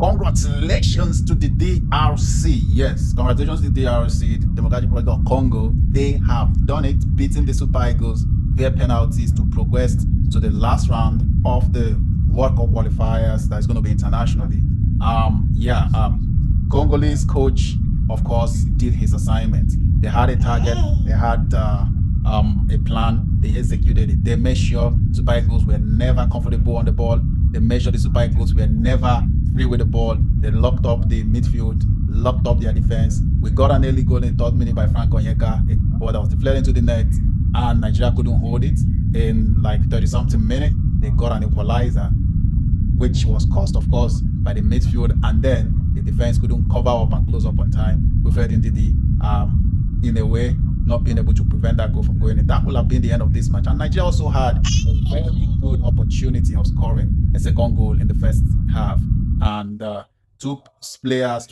Congratulations to the DRC. Yes, congratulations to the DRC, the Democratic Republic of Congo. They have done it, beating the Super Eagles via penalties to progress to the last round of the World Cup qualifiers that is going to be internationally. Congolese coach, of course, did his assignment. They had a target. They had a plan. They executed it. They made sure Super Eagles were never comfortable on the ball. They made sure the Super Eagles were never free with the ball. They locked up the midfield, locked up their defense. We got an early goal in the 3rd minute by Frank Onyeka, a ball that was deflected into the net, and Nigeria couldn't hold it. In like 30-something minutes, they got an equalizer, which was caused, of course, by the midfield, and then the defense couldn't cover up and close up on time. We felt into the in a way, not being able to prevent that goal from going in. That would have been the end of this match. And Nigeria also had a very good opportunity of scoring a second goal in the first half. And two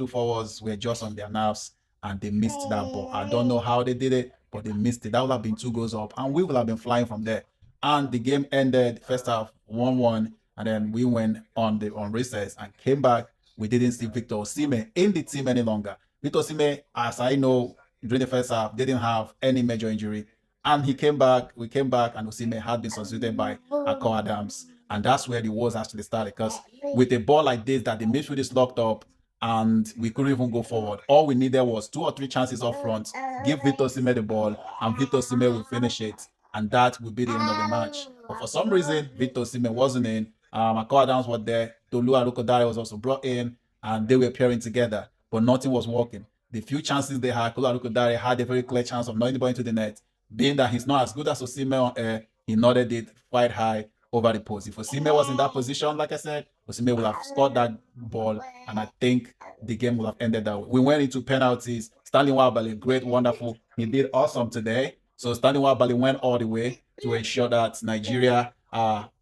forwards were just on their nerves, and they missed that ball. I don't know how they did it, but they missed it. That would have been 2 goals up, and we would have been flying from there. And the game ended first half 1-1, and then we went on recess and came back. We didn't see Victor Osimhen in the team any longer. Victor Osimhen, as I know, during the first half, didn't have any major injury. And we came back, and Osimhen had been substituted by Akon Adams. And that's where the wars actually started, because with a ball like this, that the midfield is locked up, and we couldn't even go forward. All we needed was 2 or 3 chances up front, give Victor Osimhen the ball, and Victor Osimhen will finish it. And that would be the end of the match. But for some reason, Victor Osimhen wasn't in. Akon Adams was there. Tolu Arokodare was also brought in, and they were pairing together, but nothing was working. The few chances they had, Tolu Arokodare had a very clear chance of knocking the ball into the net. Being that he's not as good as Osimhen on air, he nodded it quite high over the post. If Osimhen was in that position, like I said, Osimhen would have scored that ball, and I think the game would have ended that way. We went into penalties. Stanley Nwabali, great, wonderful. He did awesome today. So Stanley Nwabali went all the way to ensure that Nigeria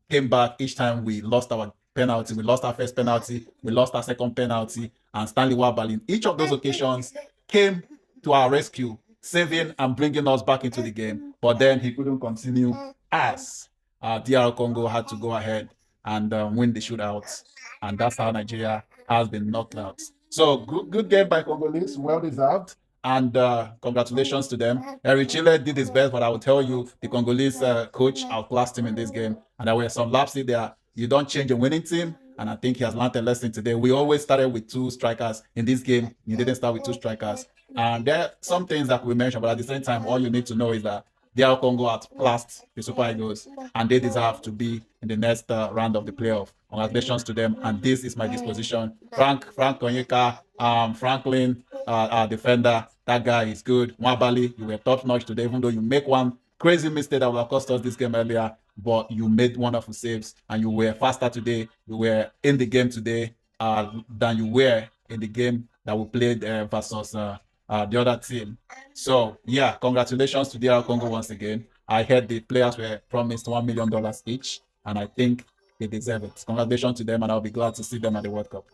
came back each time we lost our penalty. We lost our first penalty. We lost our second penalty. And Stanley Nwabali, in each of those occasions, came to our rescue, saving and bringing us back into the game. But then he couldn't continue, as DR Congo had to go ahead and win the shootouts. And that's how Nigeria has been knocked out. So good game by Congolese, well deserved. And congratulations to them. Eric Chile did his best, but I will tell you, the Congolese coach outclassed him in this game. And there were some lapses there. You don't change a winning team. And I think he has learned a lesson today. We always started with 2 strikers. In this game, you didn't start with 2 strikers. And there are some things that we mentioned, but at the same time, all you need to know is that DR Congo outclassed the Super Eagles, and they deserve to be in the next round of the playoff. Congratulations to them. And this is my disposition. Frank Onyeka, Franklin, our defender, that guy is good. Nwabali, you were top notch today, even though you make one crazy mistake that would have cost us this game earlier, but you made wonderful saves, and you were faster today. You were in the game today than you were in the game that we played versus the other team. So yeah, congratulations to DR Congo once again. I heard the players were promised $1 million each, and I think they deserve it. Congratulations to them, and I'll be glad to see them at the World Cup.